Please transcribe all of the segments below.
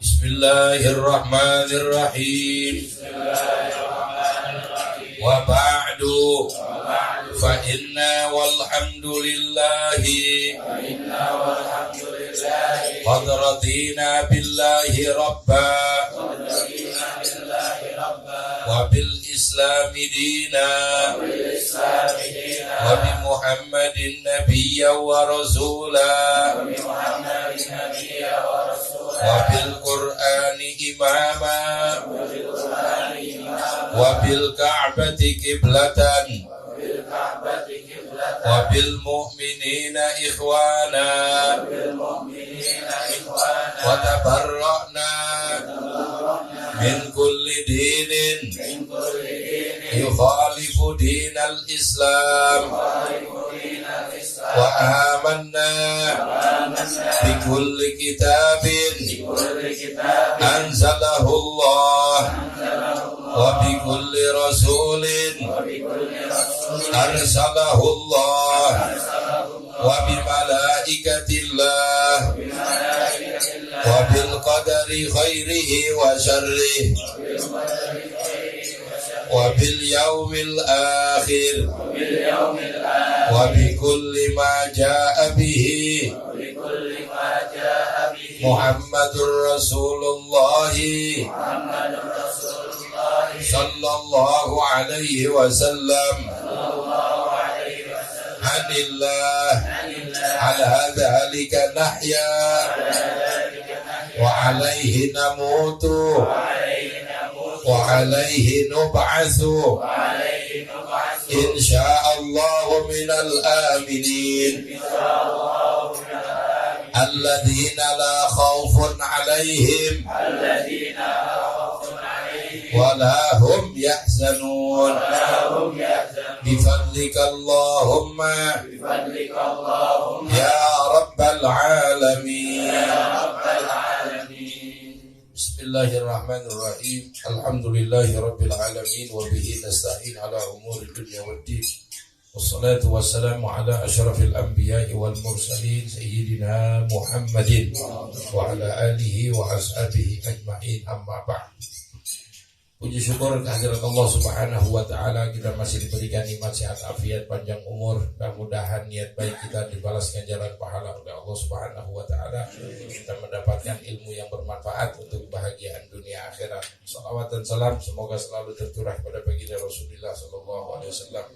Bismillahirrahmanirrahim. Wa ba'du fa inna walhamdulillahi qad radina billahi rabba wa bil islami dina wa bi muhammadin nabiyya wa rasula wa bil qur'ani imama wa bil ka'bati qiblatan wa bil mu'minina ikhwana wa tabarra'na min kulli dinin yukhalifu dinal islam wa amanna bi kulli kitabin anzalahu Allah wa bi kulli rasulin arsalahu Allah wa bi malaikatillah wa bil qadari khairihi wa syarrihi wa bil yaumil akhir wa bi kulli ma jaa bihi Muhammadur Rasulullah sallallahu alaihi wasallam anillah ala dhalika nahya wa alaihi namutu wa alaihi nub'atsu insyaallah minal aminin alladzina la khaufun alaihim wa la hum yahzanun bifadlika Allahumma ya rabbal alamin. Bismillahirrahmanirrahim. Alhamdulillahi rabbil alamin wa bihi nasta'in ala umuri dunya waddin. Wassalatu wassalamu ala asyrafil anbiya'i wal mursalin sayyidina Muhammadin wa ala alihi wa ashabihi ajma'in, amma ba'd. Puji syukur kehadirat Allah Subhanahu wa taala, kita masih diberikan nikmat sehat afiat panjang umur. Mudah-mudahan niat baik kita dibalas ganjaran pahala oleh Allah Subhanahu wa taala. Kita mendapatkan ilmu yang bermanfaat untuk kebahagiaan dunia akhirat. Shalawat dan salam semoga selalu tercurah pada baginda Rasulullah sallallahu alaihi wasallam.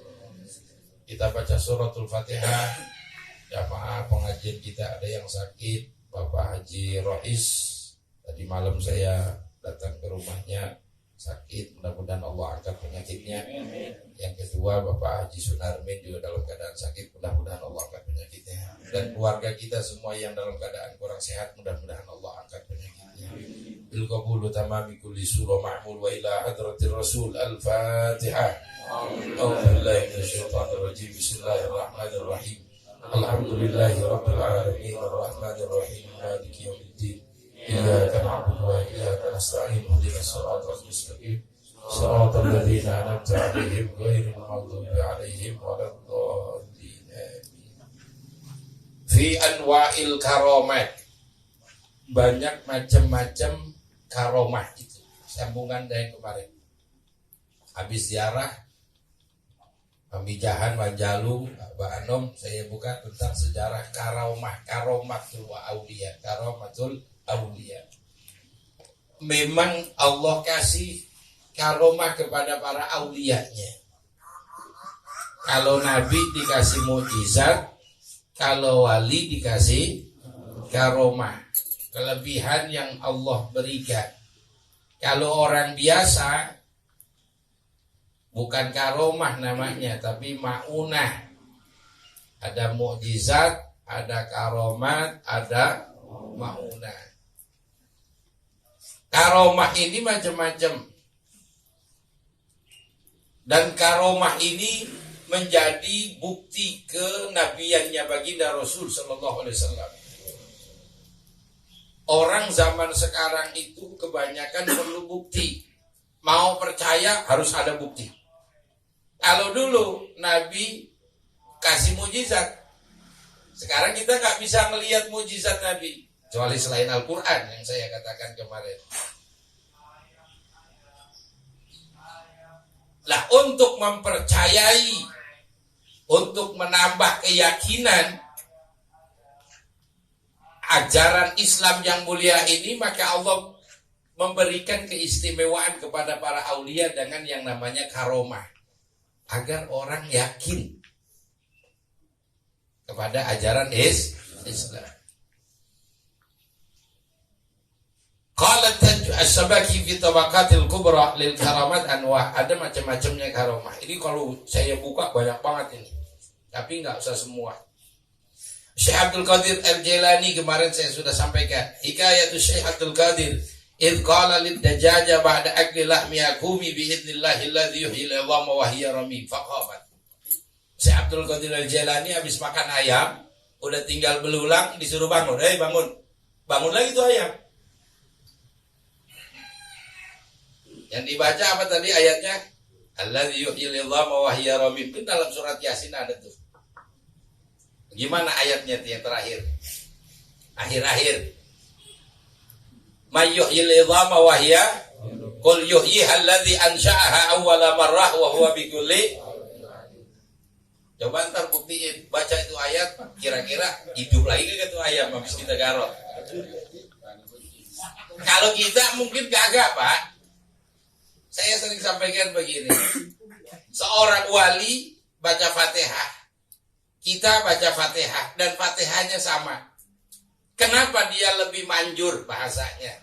Kita baca suratul Fatihah. Jamaah pengajian kita ada yang sakit, Bapak Haji Rois. Tadi malam saya datang ke rumahnya sakit, mudah-mudahan Allah angkat penyakitnya. Yang kedua Bapak Haji Sunarmin juga dalam keadaan sakit, mudah-mudahan Allah angkat penyakitnya. Dan keluarga kita semua yang dalam keadaan kurang sehat, mudah-mudahan Allah angkat penyakitnya. Bil qabulu tamami kulli surah ma'mul wa ila hadratir rasul. Al-Fatihah. A'udzubillahi minasyaitonir rajim. Bismillahirrahmanirrahim. Alhamdulillahi rabbil alamin arrahmanir rahim maliki yaumiddin. Iyyaka na'budu wa iyyaka nasta'in ihdinas siratal mustaqim siratal ladzina an'amta 'alaihim ghairil maghdubi 'alaihim waladdallin. Fi anwa'il karomat, banyak macam-macam karomah itu. Sambungan dari kemarin. Habis ziarah Pamijahan Wanjalung, Mbak Anom, saya buka tentang sejarah karomatul auliya, karomatul auliya. Memang Allah kasih karomah kepada para auliyanya. Kalau nabi dikasih mukjizat, kalau wali dikasih karomah, kelebihan yang Allah berikan. Kalau orang biasa bukan karomah namanya, tapi ma'unah. Ada mukjizat, ada karomat, ada ma'unah. Karomah ini macam-macam. Dan karomah ini menjadi bukti kenabiannya baginda Rasul sallallahu alaihi wasallam. Orang zaman sekarang itu kebanyakan perlu bukti. Mau percaya harus ada bukti. Kalau dulu Nabi kasih mujizat, sekarang kita nggak bisa melihat mujizat Nabi. kecuali selain Al-Quran yang saya katakan kemarin. Lah untuk mempercayai, untuk menambah keyakinan ajaran Islam yang mulia ini, maka Allah memberikan keistimewaan kepada para aulia dengan yang namanya karomah, agar orang yakin kepada ajaran Islam. Qala As-Sabaki fi Tabaqatil Kubra lil karamat anwa'. Ada macam-macamnya karomah. Ini kalau saya buka banyak banget ini. Tapi enggak usah semua. Syekh Abdul Qadir Al-Jailani kemarin saya sudah sampaikan. Hikayatul Syekh Abdul Qadir idh qala lid dajaja ba'da akli lahmi yakumi bi idnillahi alladhi yuhyil 'idhama wa hiya ramim faqamat. Syekh Abdul Qadir Al-Jailani habis makan ayam, udah tinggal belulang, disuruh bangun. Bangun. Bangun lagi tuh ayam. Yang dibaca apa tadi ayatnya? Alladzi yuhyil 'idhama wa hiya ramim. Itu dalam surat Yasin ada tuh. Gimana ayatnya yang terakhir? Akhir-akhir. May yuhyil 'idhama wa hiya qul yuhyiha alladzi ansha'aha awwala marrah wa huwa bikulli. Coba ntar buktiin, baca itu ayat, kira-kira hidup lagi ke itu ayam habis kita garot. Kalau kita mungkin kagak, Pak. Saya sering sampaikan begini. Seorang wali baca Fatihah. Kita baca Fatihah dan Fatihahnya sama. Kenapa dia lebih manjur bahasanya?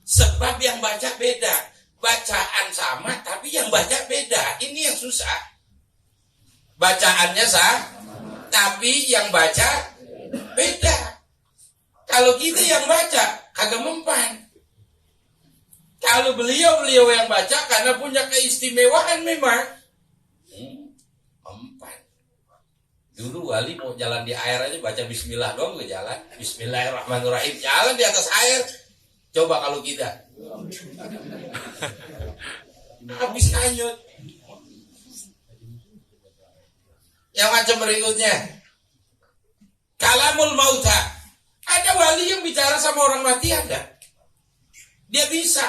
Sebab yang baca beda. Bacaan sama tapi yang baca beda. Ini yang susah. Bacaannya sama tapi yang baca beda. Kalau kita yang baca kagak mempan. Kalau beliau yang baca karena punya keistimewaan memang mempan. Dulu wali mau jalan di air aja baca bismillah doang ke jalan. Bismillahirrahmanirrahim. Jalan di atas air. Coba kalau kita. Habis hanyut. Yang macam berikutnya. Kalamul mauta. Ada wali yang bicara sama orang mati ada. Dia bisa.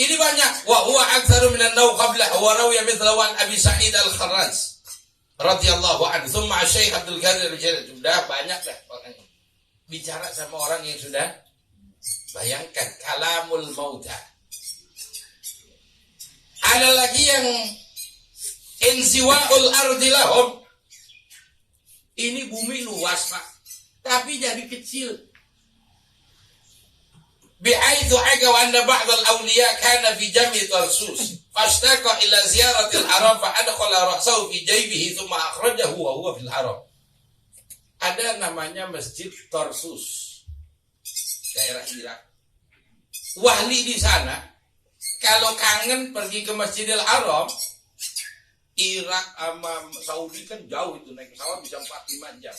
Ini banyak. Wa huwa aktsaru minan naw qabla wa rawiya mithla wan Abi Sa'id Al-Kharraz radhiyallahu anhu. Tsumma Syekh Abdul Qadir Al-Jailani. Sudah banyak dah orangnya. Bicara sama orang yang sudah bayangkan kalamul mauta. Ada lagi yang insiwa'ul ardi lahum. Ini bumi luas, Pak. Tapi jadi kecil. Bi'aithu aga wa anna ba'd al-awliya kana fi jami' Tarsus fashtaqa ila ziyaratil haram fa adkhala ra'sahu fi jaybihi thumma akhrajahu wa huwa fil haram. Ada namanya Masjid Tarsus, daerah Irak. Wali di sana kalau kangen pergi ke Masjidil Haram, Irak sama Saudi kan jauh itu, naik pesawat bisa 4-5 jam.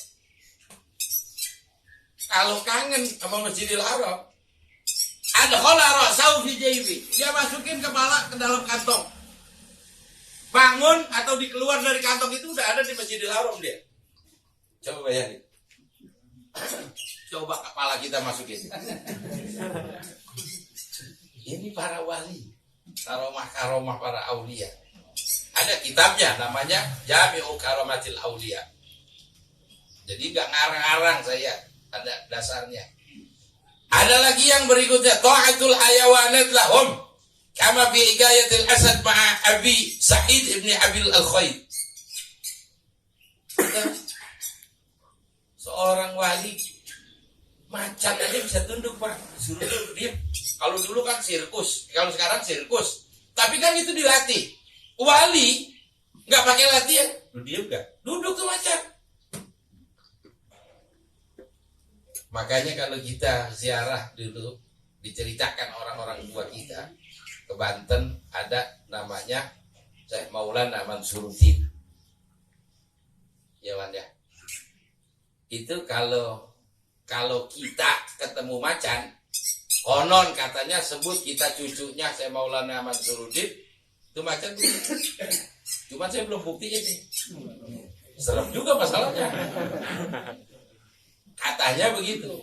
Kalau kangen sama Masjidil Haram, adkhala ra'sahu fi jaybi. Dia masukin kepala ke dalam kantong. Bangun atau dikeluar dari kantong itu udah ada di Masjidil Haram dia. Coba bayangin. Coba kepala kita masukin. Ini para wali. Karomah-karomah para aulia. Ada kitabnya namanya Jami'u Karamatil Aulia. Jadi gak ngarang-ngarang saya. Ada dasarnya. Ada lagi yang berikutnya, ta'atul hayawanat lahum kama fi igayatil asad ma'a Abi Sa'id ibn Abil Al-Khayd. Seorang wali macan aja bisa tunduk, Pak. Suruh dia. Kalau dulu kan sirkus, kalau sekarang sirkus. Tapi kan itu dilatih. Wali nggak pakai latihan, lu diem nggak? Duduk tuh macan. Makanya kalau kita ziarah dulu, diceritakan orang-orang tua kita ke Banten, ada namanya Syekh Maulana Mansuruddin. Ya Wan ya. Itu kalau kita ketemu macan, konon katanya sebut kita cucunya Syekh Maulana Mansuruddin, itu macan tuh. Cuma saya belum buktiin nih. Serem juga masalahnya. Katanya begitu.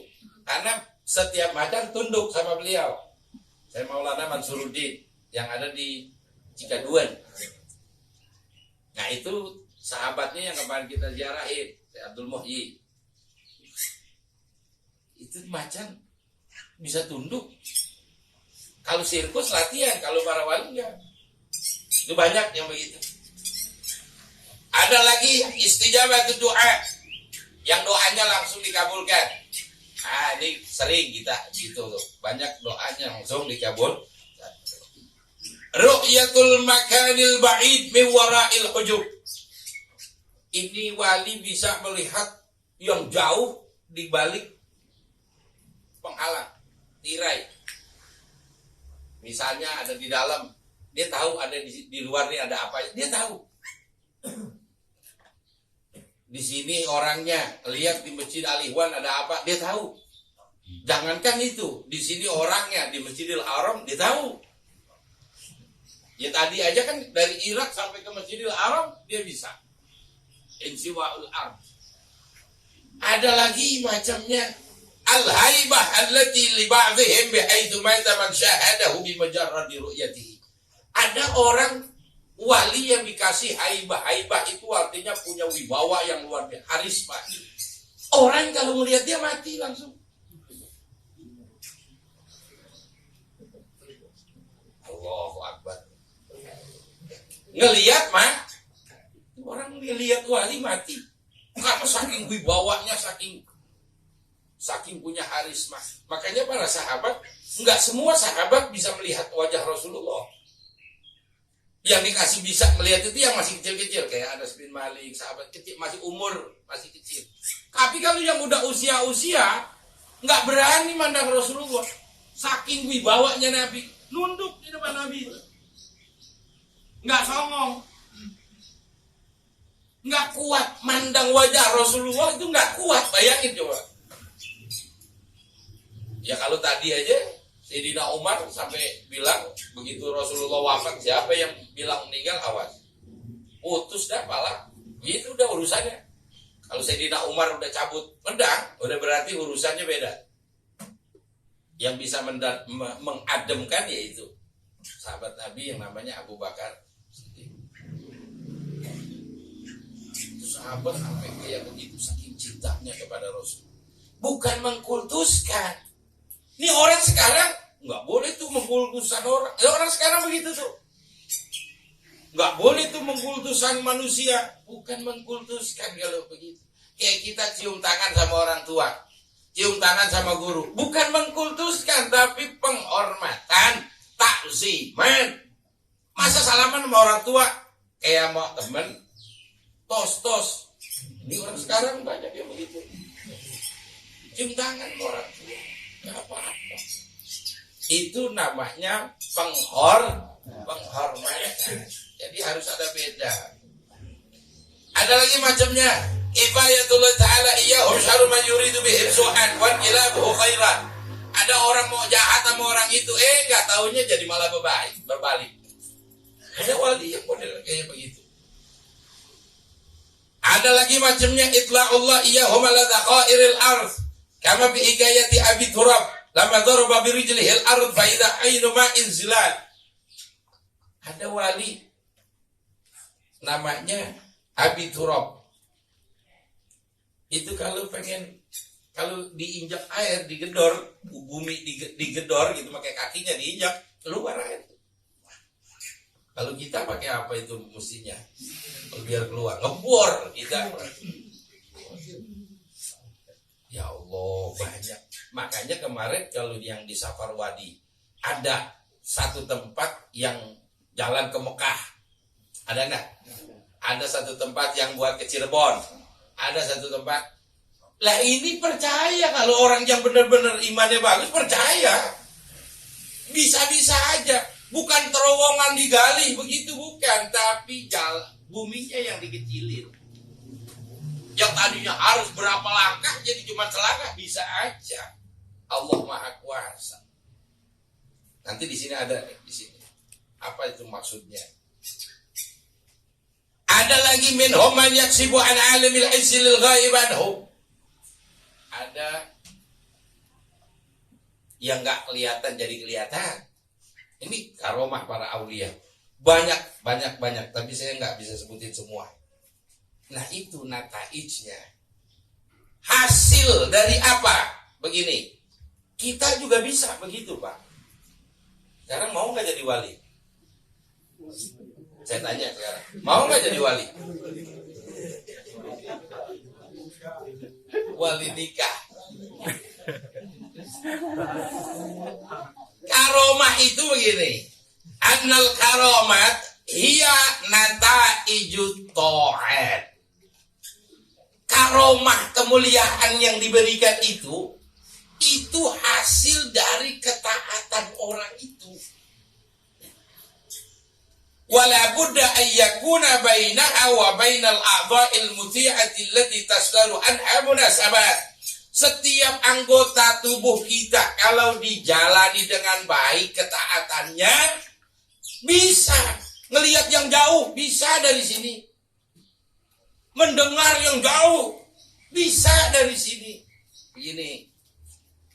Karena setiap macan tunduk sama beliau. Saya Maulana Mansuruddin yang ada di Cikaduan. Nah itu sahabatnya yang kemarin kita ziarahin, Abdul Muhyi. Itu macan bisa tunduk. Kalau sirkus latihan, kalau para wali enggak. Itu banyak yang begitu. Ada lagi istijabah doa, yang doanya langsung dikabulkan. Nah ini sering kita gitu tuh, banyak doanya langsung dikabul. Ru'yatul makanil ba'id min wara'il hujub. Ini wali bisa melihat yang jauh di balik penghalang, tirai. Misalnya ada di dalam, dia tahu ada di luar nih ada apa, dia tahu. Di sini orangnya, lihat di Masjid Al-Ihwan ada apa, dia tahu. Jangankan itu, di sini orangnya di Masjidil Haram dia tahu. Ya tadi aja kan dari Irak sampai ke Masjidil Haram dia bisa. Insiwa'ul ard. Ada lagi macamnya al-haibah allati li ba'dihim bihaitsu mata man syahadahu bi majarradi ru'yatihi. Ada orang wali yang dikasih haibah. Haibah itu artinya punya wibawa yang luar biasa, harisma. Orang kalau melihat dia mati langsung. Allahu Akbar. Ngelihat mah orang lihat wali mati. Karena saking wibawanya, saking punya harisma. Makanya para sahabat, enggak semua sahabat bisa melihat wajah Rasulullah. Yang dikasih bisa melihat itu yang masih kecil-kecil, kayak Anas bin Malik, sahabat kecil, masih umur, masih kecil. Tapi kalau yang udah usia-usia, nggak berani mandang Rasulullah. Saking wibawanya Nabi, nunduk di depan Nabi. Nggak songong. Nggak kuat mandang wajah Rasulullah, itu nggak kuat, bayangin coba. Ya kalau tadi aja Sayyidina Umar sampai bilang begitu Rasulullah wafat, siapa yang bilang meninggal awas, putus dah pala, itu udah urusannya. Kalau Sayyidina Umar udah cabut pedang, udah berarti urusannya beda. Yang bisa mengademkan yaitu sahabat Nabi yang namanya Abu Bakar. Itu sahabat sampai kayak begitu, saking cintanya kepada Rasul. Bukan mengkultuskan. Ini orang sekarang nggak boleh tuh mengkultuskan orang. Orang sekarang begitu tuh. Nggak boleh tuh mengkultuskan manusia. Bukan mengkultuskan kalau begitu. Kayak kita cium tangan sama orang tua, cium tangan sama guru. Bukan mengkultuskan, tapi penghormatan, takziman. Masa salaman sama orang tua kayak sama temen, tos. Ini orang sekarang banyak yang begitu. Cium tangan sama orang tua. Gak apa-apa. Itu namanya penghormatan. Jadi harus ada beda. Ada lagi macamnya. Ibayatullah ta'ala iyyahu syarru man yuridu bihim su'an wa ilabuhu khairan. Ada orang mau jahat sama orang itu, enggak taunya jadi malah berbalik. Ada wali yang model kayak begitu. Ada lagi macamnya itla'ullah iyyahu ala dhaqairil ardh. Kama bi hikayati Abi Turab lama daraba bi rijlihi al-ard fa idza ainu ma'in zilal. Ada wali namanya Abi Turab. Itu kalau diinjak air, digedor, bumi digedor gitu, pakai kakinya diinjak, keluar air. Kalau kita pakai apa itu mestinya? Biar keluar, ngebor kita. Ya Allah, banyak. Makanya kemarin kalau yang di Safar Wadi ada satu tempat yang jalan ke Mekah. Ada enggak? Ada satu tempat yang buat ke Cirebon. Ada satu tempat. Lah ini percaya kalau orang yang benar-benar imannya bagus, percaya. Bisa-bisa aja. Bukan terowongan digali begitu, bukan, tapi buminya yang dikecilin. Yang tadinya harus berapa langkah jadi cuma selangkah, bisa aja. Allah Maha Kuasa. Nanti di sini ada di sini. Apa itu maksudnya? Ada lagi minhum man yaksibu an alimil izzi lil ghaib anhu. ada yang nggak kelihatan jadi kelihatan. Ini karomah para aulia. Banyak, tapi saya nggak bisa sebutin semua. Nah itu nataijnya. Hasil dari apa? Begini, kita juga bisa begitu Pak. Sekarang mau nggak jadi wali? Saya tanya sekarang, mau nggak jadi wali? Wali nikah. Karomah itu begini. Annal karomat hiya nataijut ta'at. Karomah kemuliaan yang diberikan itu hasil dari ketaatan orang itu. Wala budda an yakuna bainaha wa bainal a'dha'il muti'ati allati tasdaru anha munasabat. Setiap anggota tubuh kita kalau dijalani dengan baik ketaatannya, bisa ngelihat yang jauh, bisa dari sini. Mendengar yang jauh, bisa dari sini. Begini,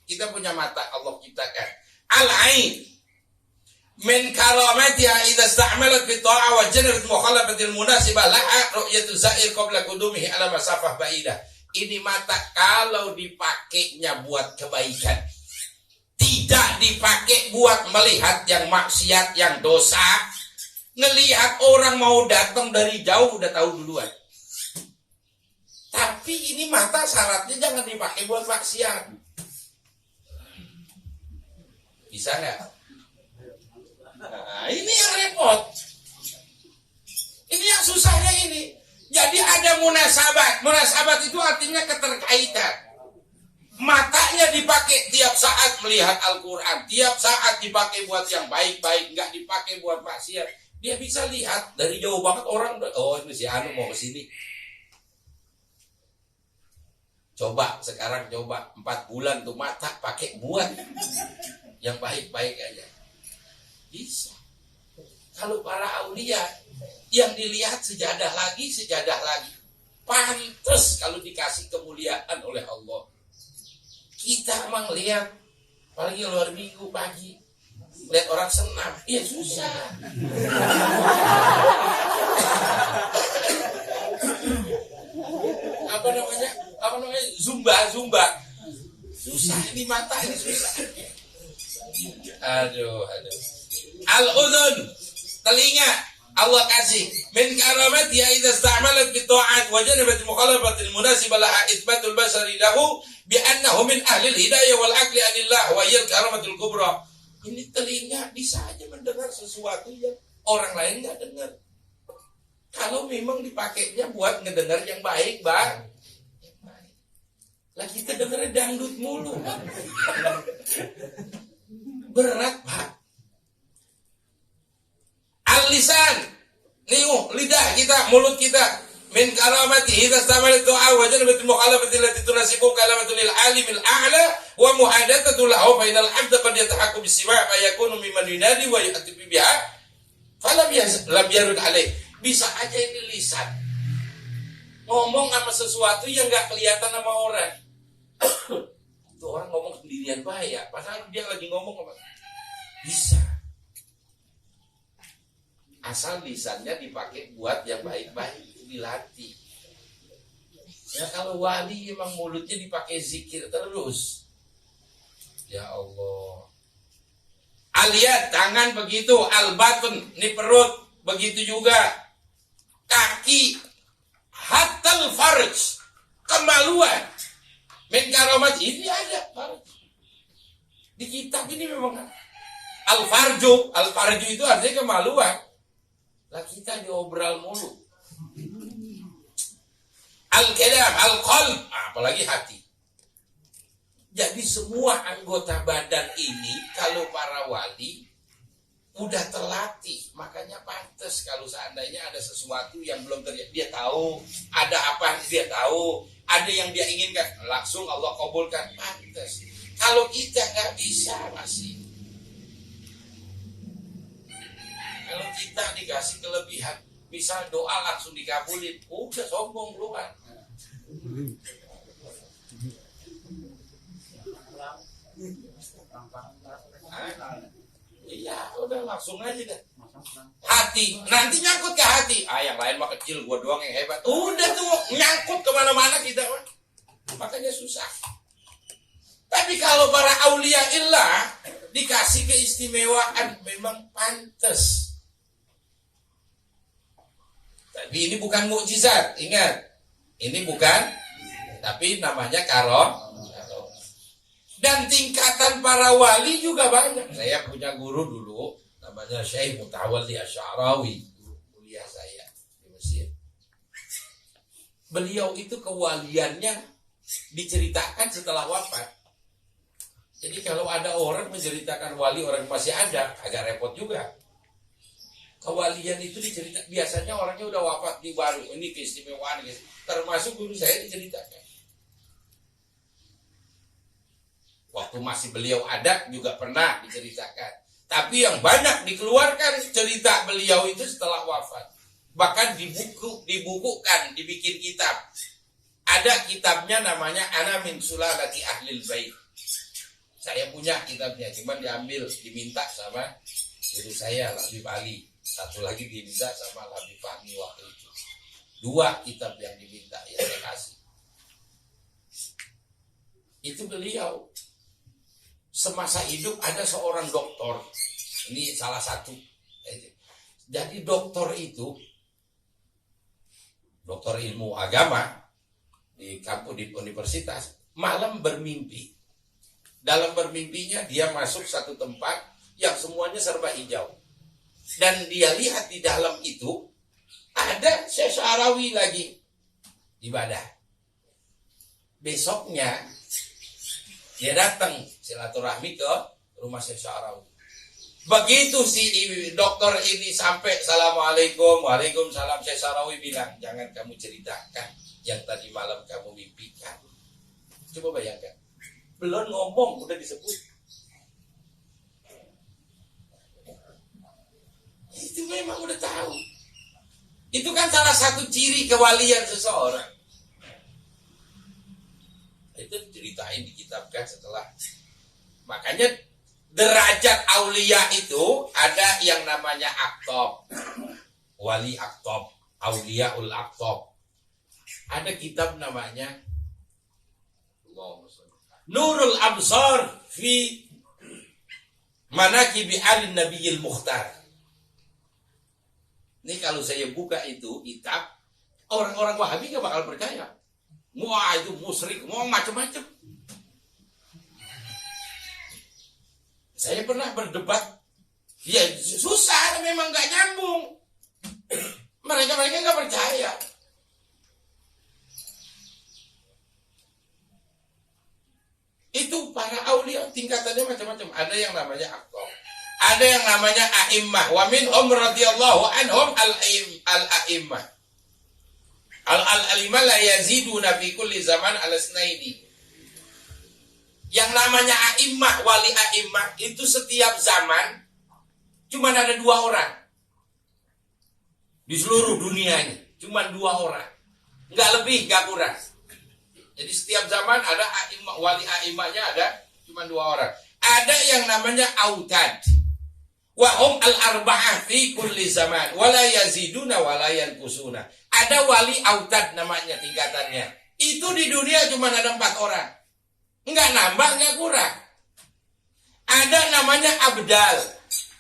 kita punya mata Allah ciptakan. Al-ain min karamatiha idza ista'malat bi ta'a wa janabat mukhalafatil munasibah laha ru'yatu za'ir qabla qudumihi ala masafah ba'idah. Ini mata kalau dipakainya buat kebaikan, tidak dipakai buat melihat yang maksiat, yang dosa. Ngelihat orang mau datang dari jauh udah tahu duluan. Tapi ini mata syaratnya jangan dipakai buat maksiat. Bisa nggak? Nah, ini yang repot. Ini yang susahnya ini. Jadi ada munasabat. Munasabat itu artinya keterkaitan. Matanya dipakai tiap saat melihat Al-Quran. Tiap saat dipakai buat yang baik-baik. Nggak dipakai buat maksiat. Dia bisa lihat dari jauh banget orang. Oh ini si Anu mau kesini. Coba sekarang 4 bulan tuh mata pakai buat yang baik-baik aja. Bisa. Kalau para aulia yang dilihat sejadah lagi. Pantes kalau dikasih kemuliaan oleh Allah. Kita emang lihat, apalagi luar minggu pagi, lihat orang senam, ya susah. Apa namanya? Zumba. Susah ini mata ini susah. Aduh. Al-udhun, telinga. Allah kasih min karamat ya idza ista'malat bi ta'at wa janabat mukhalafatil munasibah laha itsbatul basari lahu bi annahu min ahli hidayah wal aqli anillah wa hiya karamatul kubra. Ini telinga bisa aja mendengar sesuatu yang orang lain enggak dengar. Kalau memang dipakainya buat ngedengar yang baik, Bang. Lah kita dengar dangdut mulu. Berat, Pak. Al-lisan, lidah kita, mulut kita. Min karamati idza istamalat du'a wa janabat al-mukhalafati allati tunasibu kalamatul alimil a'la wa muhadathatu lahu fa inal 'abda qad yatahaqqu bis-sima' fa yakunu mimman yunadi wa ya'ti biha falam yarud alaih. Bisa aja ini lisan ngomong sama sesuatu yang enggak kelihatan sama orang. Itu orang ngomong sendirian bahaya, padahal dia lagi ngomong apa? Bisa. Asal lisannya dipakai buat yang baik-baik, itu dilatih. Ya kalau wali emang mulutnya dipakai zikir terus. Ya Allah. Aliyat, tangan begitu, al-batun, ini perut, begitu juga. Kaki, hatal farj, kemaluan. Min karamat ini ada farj. Di kitab ini memang al-farju itu artinya kemaluan. Lah kita diobral mulu. Al-kalam, al-qalb, apalagi hati. Jadi semua anggota badan ini kalau para wali udah terlatih, makanya pantas kalau seandainya ada sesuatu yang belum terjadi, dia tahu, ada apa dia tahu, ada yang dia inginkan, langsung Allah kabulkan, pantas. Kalau kita nggak bisa masih. Kalau kita dikasih kelebihan, misal doa langsung dikabulin, udah sombong keluar. Iya, udah langsung aja deh. Hati, nanti nyangkut ke hati. Yang lain mah kecil, gua doang yang hebat. Udah tuh, nyangkut kemana-mana kita. Makanya susah. Tapi kalau para aulia illah dikasih keistimewaan, memang pantas. Tapi ini bukan mukjizat, ingat. Ini bukan, tapi namanya karom. Dan tingkatan para wali juga banyak. Saya punya guru dulu, namanya Syekh Mutawalli Asy'arawi, guru kuliah saya di Mesir. Beliau itu kewaliannya diceritakan setelah wafat. Jadi kalau ada orang menceritakan wali orang masih ada, agak repot juga. Kewalian itu diceritakan, biasanya orangnya udah wafat di baru. Ini keistimewaan, guys. Termasuk guru saya diceritakan. Waktu masih beliau ada juga pernah diceritakan. Tapi yang banyak dikeluarkan cerita beliau itu setelah wafat. Bahkan dibukukan, dibikin kitab. Ada kitabnya namanya Ana min Sulalati Ahlil Bait. Saya punya kitabnya, cuman diambil, diminta sama guru saya, Labib Ali. Satu lagi diminta sama Labib Fahmi waktu itu. 2 kitab yang diminta, yang saya kasih. Itu beliau. Semasa hidup ada seorang doktor. Ini salah satu. Jadi dokter itu, dokter ilmu agama, di kampus, di universitas, malam bermimpi. Dalam bermimpinya dia masuk satu tempat yang semuanya serba hijau. Dan dia lihat di dalam itu ada Syekh Sya'rawi lagi ibadah. Besoknya dia datang silaturahmi ke rumah Syekh Sya'rawi. Begitu si dokter ini sampai, Assalamualaikum, Waalaikumsalam, Syekh Sya'rawi bilang, jangan kamu ceritakan yang tadi malam kamu mimpikan. Coba bayangkan. Belum ngomong udah disebut. Itu memang udah tahu. Itu kan salah satu ciri kewalian seseorang. Itu ceritain, dikitabkan setelah. Makanya derajat aulia itu ada yang namanya aktob, wali aktob, auliaul aktob. Ada kitab namanya Nurul Absar fi Manaqibi Ali Nabiyil Mukhtar. Ini kalau saya buka itu kitab, orang-orang Wahabi gak bakal percaya. Wah itu musyrik, mau macam-macam. Saya pernah berdebat, ya susah, memang gak nyambung. Mereka gak percaya. Itu para aulia tingkatannya macam-macam. Ada yang namanya aktor, ada yang namanya a'immah. Wa minhum radhiyallahu anhum al-a'immah. Al-a'immah la yaziduna fi kulli zaman al-snaini. Yang namanya a'immah, wali a'immah itu setiap zaman cuma ada 2 orang. Di seluruh dunia ini cuma 2 orang. Enggak lebih, enggak kurang. Jadi setiap zaman ada a'immah, wali a'immahnya ada cuma 2 orang. Ada yang namanya autad. Wa hum al-arba'ah fi kulli zaman wala yaziduna wala yanqusuna. Ada wali autad namanya tingkatannya. Itu di dunia cuma ada 4 orang. Enggak nambah, enggak kurang. Ada namanya abdal,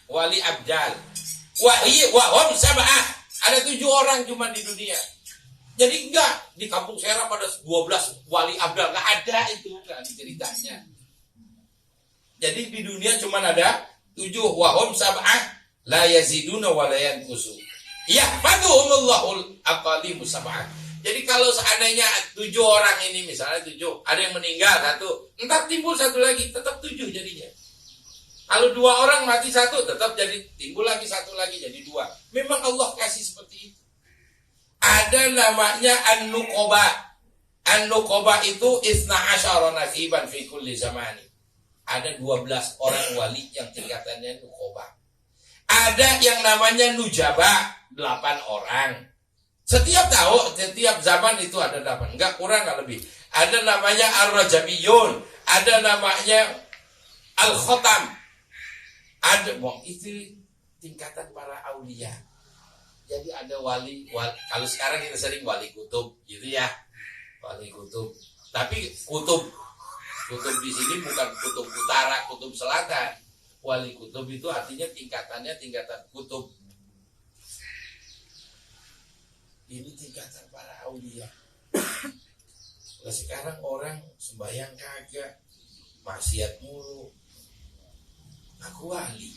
wali abdal. Wa hum sab'ah. Ada 7 orang cuma di dunia. Jadi enggak, di kampung Serap pada 12 wali abdal, enggak ada itu, enggak ceritanya. Jadi di dunia cuma ada 7, wahum sab'ah la yaziduna wa la yanqusu. Ya, fadhuhumullahul aqalimu sab'ah. Jadi kalau seandainya 7 orang ini, misalnya 7, ada yang meninggal 1, entar timbul 1 lagi, tetap 7 jadinya. Kalau 2 orang mati 1, tetap jadi timbul lagi 1 lagi, jadi 2. Memang Allah kasih seperti itu. Ada namanya An-Nuqoba. An-Nuqoba itu isna asyara naqiban fi kulli zamani. Ada 12 orang wali yang tingkatannya Nuqoba. Ada yang namanya Nujaba, 8 orang. Setiap zaman itu ada 8, enggak kurang enggak lebih. Ada namanya Ar-Rajabiyun, ada namanya Al-Khotam. Ada, itu tingkatan para aulia. Jadi ada wali, kalau sekarang kita sering wali kutub gitu ya. Wali kutub. Tapi kutub di sini bukan kutub utara, kutub selatan. Wali kutub itu artinya tingkatannya tingkatan kutub. Ini tingkatan para aulia. Nah, sekarang orang sembahyang kagak, maksiat mulu. Aku wali.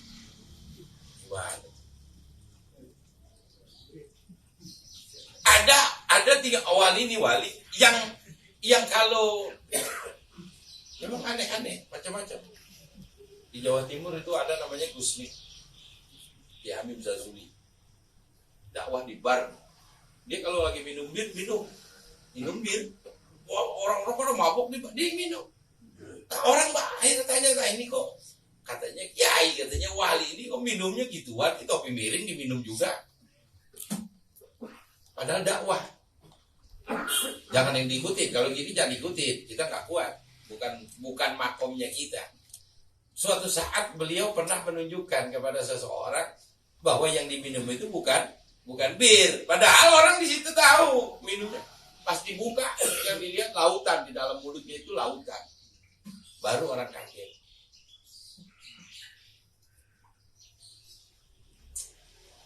Ada 3 wali ini wali yang kalau memang aneh-aneh, macam-macam. Di Jawa Timur itu ada namanya Gusmi, di Habib Zazuli. Dakwah di bar. Dia kalau lagi minum bir. Orang-orang pada mabuk dia minum. Orang akhirnya tanya, ini kok katanya kiai, katanya wali, ini kok minumnya gituan, topi miring diminum juga. Padahal dakwah. Jangan yang diikutin. Kalau gini jangan diikutin. Kita nggak kuat. Bukan makomnya kita. Suatu saat beliau pernah menunjukkan kepada seseorang bahwa yang diminum itu bukan bir. Padahal orang di situ tahu minumnya. Pas dibuka, yang dilihat lautan, di dalam mulutnya itu lautan. Baru orang kaget.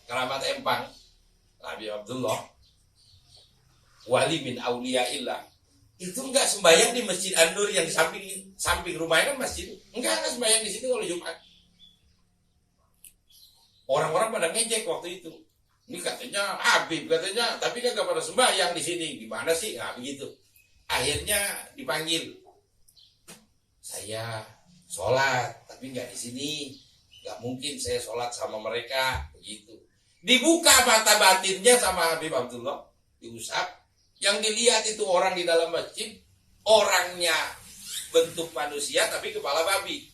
Keramat Empang, Nabi Abdullah, wali min auliyaillah, itu enggak sembahyang di Masjid An-Nur yang di samping rumahnya kan masjid. Enggak sembahyang di situ kalau Jumat. Orang-orang pada ngejek waktu itu. Ini katanya Habib, tapi kan gak pada sembahyang di sini. Gimana sih? Nah begitu. Akhirnya dipanggil. Saya sholat, tapi nggak di sini. Nggak mungkin saya sholat sama mereka. Begitu. Dibuka mata batinnya sama Habib Abdullah, diusap. Yang dilihat itu orang di dalam masjid, orangnya bentuk manusia tapi kepala babi.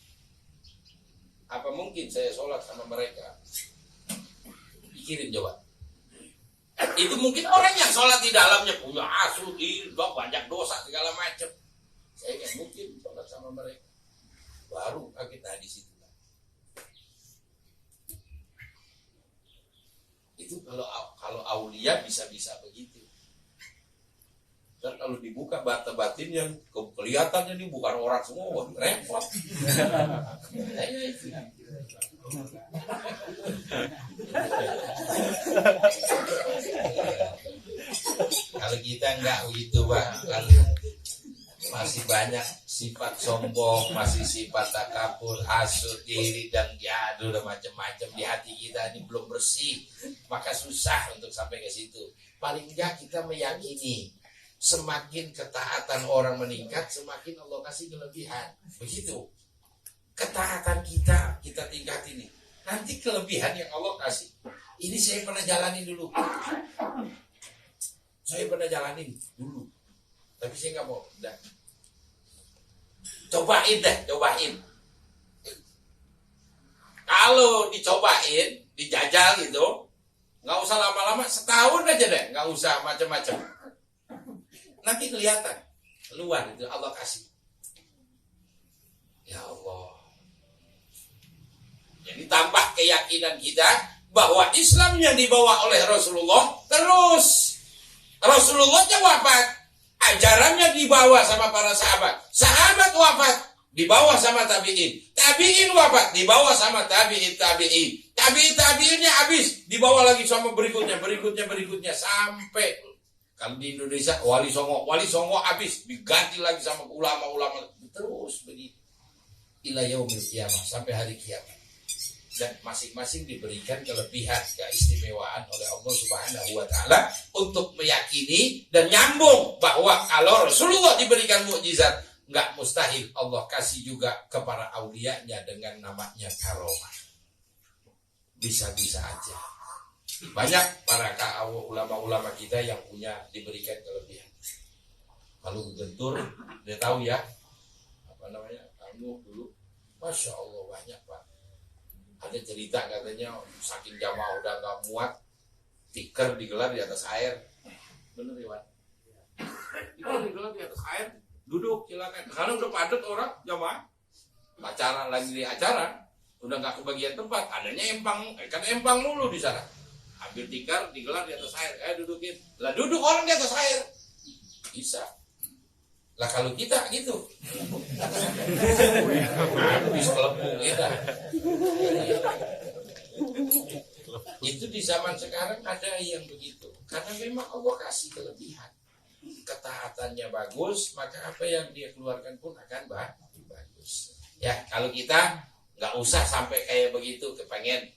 Apa mungkin saya sholat sama mereka? Pikirin coba. Itu mungkin orang yang sholat di dalamnya punya asu, banyak dosa segala macam. Saya nggak mungkin sholat sama mereka. Baru kita di situ. Itu kalau aulia bisa begitu. Dan kalau dibuka batin yang kelihatannya ini bukan orang semua, repot. Kalau kita enggak begitu, Pak. Masih banyak sifat sombong, masih sifat takabur, hasud, iri dan jadu dan macam-macam di hati kita ini belum bersih, maka susah untuk sampai ke situ. Paling enggak kita meyakini semakin ketaatan orang meningkat, semakin Allah kasih kelebihan. Begitu. Ketaatan kita tingkat ini. Nanti kelebihan yang Allah kasih. Ini saya pernah jalanin dulu. Tapi saya nggak mau. Udah. Cobain. Kalau dicobain, dijajal gitu, nggak usah lama-lama, setahun aja deh, nggak usah macam-macam. Nanti kelihatan keluar itu Allah kasih. Ya Allah. Jadi tambah keyakinan kita bahwa Islam yang dibawa oleh Rasulullah terus. Rasulullahnya wafat, ajarannya dibawa sama para sahabat. Sahabat wafat, dibawa sama tabi'in. Tabi'in wafat, dibawa sama tabi'in. Tabi'innya habis, dibawa lagi sama berikutnya sampai kalau di Indonesia wali songo habis, diganti lagi sama ulama-ulama, terus begitu. Ila yaumil qiyamah, sampai hari kiamat. Dan masing-masing diberikan kelebihan, keistimewaan oleh Allah Subhanahu wa taala untuk meyakini dan nyambung bahwa kalau Rasulullah diberikan mukjizat, enggak mustahil Allah kasih juga kepada aulianya dengan namanya karomah. Bisa-bisa aja. Banyak para ulama-ulama kita yang punya diberikan kelebihan. Kalau gentur, dia tahu ya, kamu dulu, Masya Allah banyak Pak. Ada cerita katanya saking jamaah udah gak muat, tikar digelar di atas air. Bener ya Pak? Tikar digelar di atas air, duduk silakan. Karena udah padat orang jamaah, Pacaran lagi di acara, udah nggak kebagian tempat, adanya empang, kan empang mulu di sana. Ambil tikar, digelar di atas air, dudukin. Lah duduk orang di atas air. Bisa. Lah kalau kita gitu. Habis kelempung kita. Itu di zaman sekarang ada yang begitu. Karena memang Allah kasih kelebihan. Ketaatannya bagus, maka apa yang dia keluarkan pun akan bagus. Ya, kalau kita nggak usah sampai kayak begitu, kepengen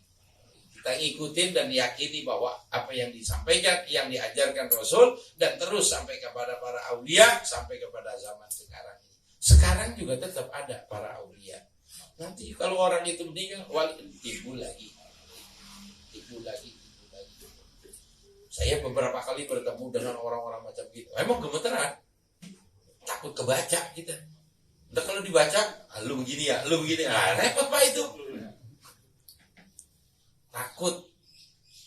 kita ikutin dan yakini bahwa apa yang disampaikan, yang diajarkan Rasul, dan terus sampai kepada para aulia, sampai kepada zaman sekarang ini. Sekarang juga tetap ada para aulia. Nanti kalau orang itu meninggal, timbul lagi. Saya beberapa kali bertemu dengan orang-orang macam gitu. Emang gemeteran, takut kebaca kita. Udah kalau dibaca, lu begini ya, repot Pak itu. Takut.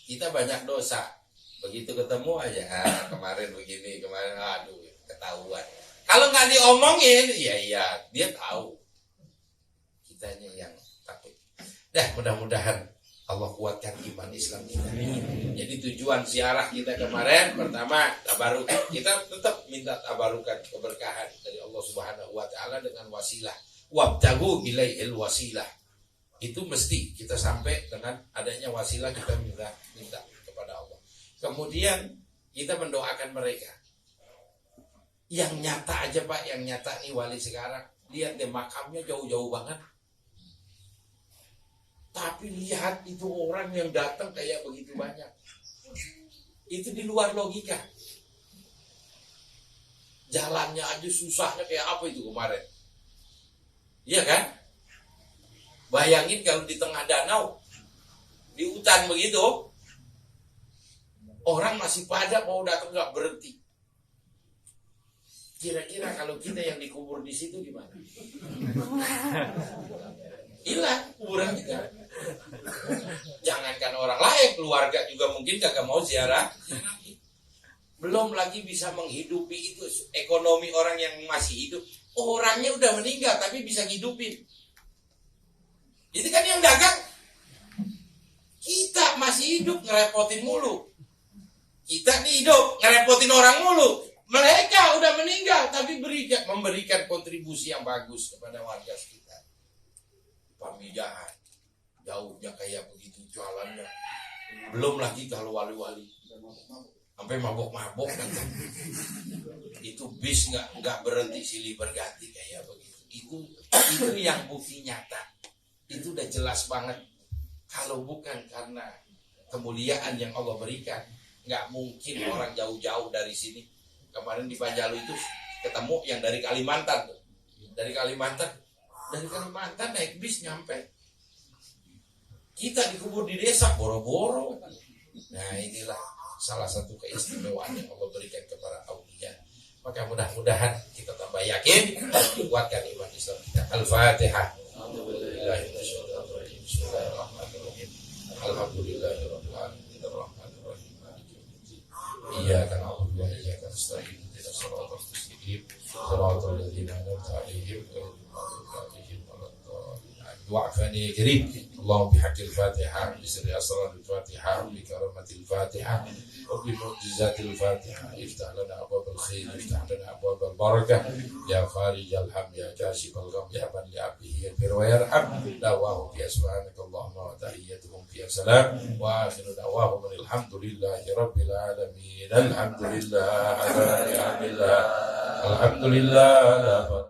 Kita banyak dosa. Begitu ketemu aja, kemarin begini, kemarin aduh, ketahuan. Kalau nggak diomongin, ya dia tahu. Kitanya yang takut. Mudah-mudahan Allah kuatkan iman Islam kita. Jadi tujuan ziarah kita kemarin pertama tabaruk. Kita tetap minta tabarukan keberkahan dari Allah Subhanahu wa taala dengan wasilah. Wabtagu ilaihil wasilah. Itu mesti kita sampai dengan adanya wasilah, kita minta kepada Allah. Kemudian kita mendoakan mereka. Yang nyata aja Pak, yang nyata nih wali sekarang. Lihat deh makamnya jauh-jauh banget. Tapi lihat itu orang yang datang kayak begitu banyak. Itu di luar logika. Jalannya aja susahnya kayak apa itu kemarin. Iya kan? Bayangin kalau di tengah danau, di hutan begitu, orang masih pada mau datang nggak berhenti. Kira-kira kalau kita yang dikubur di situ gimana? Hilang kuburan kita. Jangankan orang lain, keluarga juga mungkin kagak mau ziarah. Belum lagi bisa menghidupi itu ekonomi orang yang masih hidup. Orangnya udah meninggal tapi bisa hidupin. Itu kan yang dagang. Kita masih hidup ngerepotin mulu. Kita nih hidup ngerepotin orang mulu. Mereka udah meninggal tapi memberikan kontribusi yang bagus kepada warga sekitar. Pamijahan jauhnya kayak begitu jalannya, belum lagi kalau wali-wali sampai mabok-mabok kan. Itu bis nggak berhenti silih berganti kayak begitu. Itu yang bukti nyata. Itu udah jelas banget. Kalau bukan karena kemuliaan yang Allah berikan, nggak mungkin orang jauh-jauh dari sini. Kemarin di Panjalu itu ketemu yang dari Kalimantan tuh. Dari Kalimantan naik bis nyampe. Kita dikubur di desa boro-boro. Nah inilah salah satu keistimewaan yang Allah berikan kepada aulia. Maka mudah-mudahan kita tambah yakin dan kuatkan iman Islam kita. Al-Fatihah. Bismillahirrahmanirrahim. Alhamdulillahirabbil alamin. Arrahmanirrahim. Iyyaka na'budu wa iyyaka nasta'in. Ihdinas siratal mustaqim. Siratal ladzina an'amta 'alaihim ghairil maghdubi 'alaihim waladdallin. Wa'fani karim. اللهم بحق الفاتحة بسر أسرار الفاتحة بكرامة الفاتحة وبمعجزات الفاتحة افتح لنا أبواب الخير، افتح لنا أبواب البركة يا خارج الهم يا كاشف الغم يا من لعبده يغفر ويرحم. دعواهم في سبحانك اللهم وتحيتهم في سلام وآخر دعواهم الحمد لله رب العالمين. الحمد لله على نعم الله. الحمد لله.